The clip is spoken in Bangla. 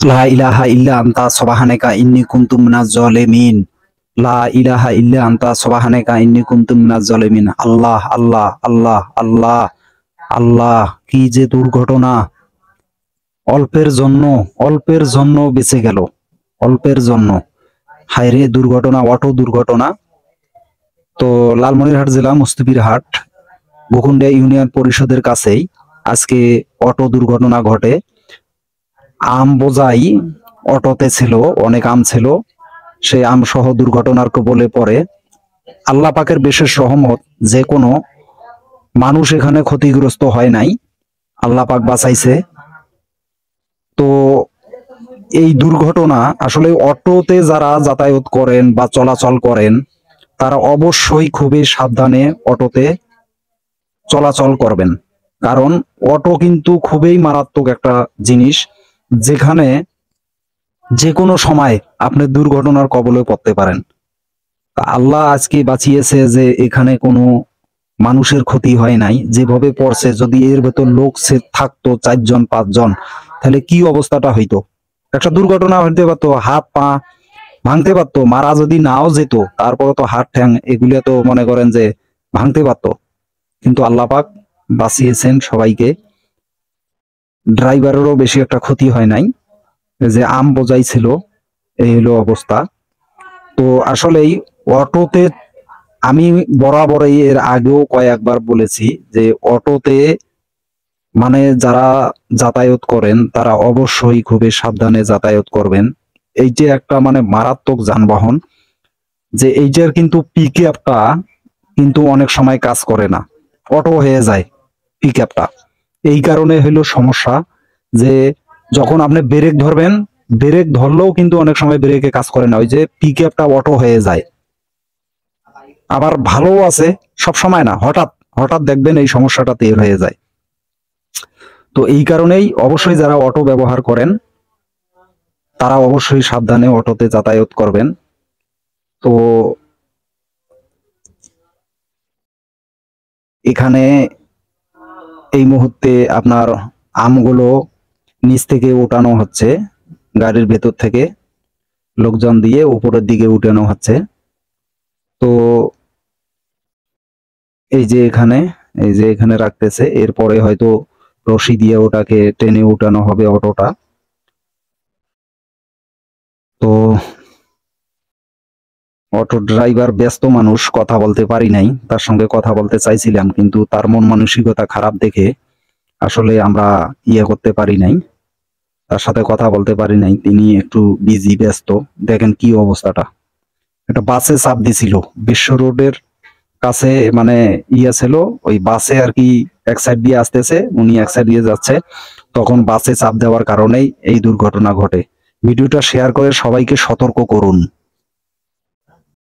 লা ইলাহা ইল্লা আনতা সুবহানাকা ইন্নী কুনতু মিনাজ জালিমিন। লা ইলাহা ইল্লা আনতা সুবহানাকা ইন্নী কুনতু মিনাজ জালিমিন। আল্লাহ আল্লাহ আল্লাহ আল্লাহ আল্লাহ, কি যে দুর্ঘটনা! অল্পের জন্য বেঁচে গেল, অল্পের জন্য। হায়রে দুর্ঘটনা, অটো দুর্ঘটনা। তো লালমনিরহাট জেলা মুস্তাফিরহাট গোকুন্ডিয়া ইউনিয়ন পরিষদের কাছেই আজকে অটো দুর্ঘটনা ঘটে। আম বোঝাই অটোতে ছিল, অনেক আম ছিল, সেই আম সহ দুর্ঘটনার কবলে পড়ে। আল্লাহ পাকের বিশেষ রহমত, যে কোনো মানুষ এখানে ক্ষতিগ্রস্ত হয় নাই, আল্লাহ পাক বাঁচাইছে। তো এই দুর্ঘটনা আসলে অটোতে যারা যাতায়াত করেন বা চলাচল করেন তারা অবশ্যই খুবই সাবধানে অটোতে চলাচল করবেন, কারণ অটো কিন্তু খুবই মারাত্মক একটা জিনিস, যেখানে যে কোনো সময় আপনি দুর্ঘটনার কবলে পড়তে পারেন। আল্লাহ আজকে বাঁচিয়েছে যে এখানে কোনো মানুষের ক্ষতি হয় নাই। যেভাবে পড়ছে, যদি এর ভেতর লোক থাকতো 4 জন 5 জন, তাহলে কি অবস্থাটা হইতো! একটা দুর্ঘটনা হইতে পারতো, হাত পা ভাঙতে পারতো, মারা যদি নাও যেত, তারপরে তো হাত ঠ্যাং এগুলো তো মনে করেন যে ভাঙতে পারতো। কিন্তু আল্লাহ পাক বাঁচিয়েছেন সবাইকে। ড্রাইভারেরও বেশি একটা ক্ষতি হয় নাই, যে আম বোঝাই ছিল, এই হলো অবস্থা। তো আসলেই অটোতে আমি বরাবরই এর আগেও কয়েকবার বলেছি যে অটোতে মানে যারা যাতায়াত করেন তারা অবশ্যই খুবই সাবধানে যাতায়াত করবেন। এই যে একটা মানে মারাত্মক যানবাহন, যে এইটার কিন্তু পিকআপটা কিন্তু অনেক সময় কাজ করে না, অটো হয়ে যায় পিকআপটা। এই কারণে হলো সমস্যা, যে যখন আপনি ব্রেক ধরবেন, ব্রেক ধরলেও কিন্তু অনেক সময় ব্রেকে কাজ করে না, ওই যে পিকআপটা অটো হয়ে যায়। আবার ভালোও আছে, সব সময় না, হঠাৎ হঠাৎ দেখবেন এই সমস্যাটা তৈরি হয়ে যায়। তো এই কারণেই অবশ্যই যারা অটো ব্যবহার করেন তারা অবশ্যই সাবধানে অটোতে যাতায়াত করবেন। তো এখানে এই মুহূর্তে আপনার আমগুলো নিচ থেকে উঠানো হচ্ছে, গাড়ির ভেতর থেকে লোকজন দিয়ে উপরের দিকে উঠানো হচ্ছে। তো এই যে এখানে রাখতেছে, এরপরে হয়তো রশি দিয়ে ওটাকে টেনে উঠানো হবে অটোটা। তো অটো ড্রাইভার ব্যস্ত মানুষ, কথা বলতে পারি নাই, তার সঙ্গে কথা বলতে চাইছিলাম, কিন্তু তার মন মানসিকতা খারাপ দেখে আসলে আমরা করতে পারি নাই, তার সাথে কথা বলতে পারি নাই। তিনি একটু বিজি, ব্যস্ত। দেখেন কি অবস্থাটা! একটা বাসে চাপ দিছিল বিশ্ব রোডের কাছে, মানে ছিল ওই বাসে আর কি, এক সাইড দিয়ে আসতেছে, উনি এক সাইড দিয়ে যাচ্ছে, তখন বাসে চাপ দেওয়ার কারণেই এই দুর্ঘটনা ঘটে। ভিডিওটা শেয়ার করে সবাইকে সতর্ক করুন।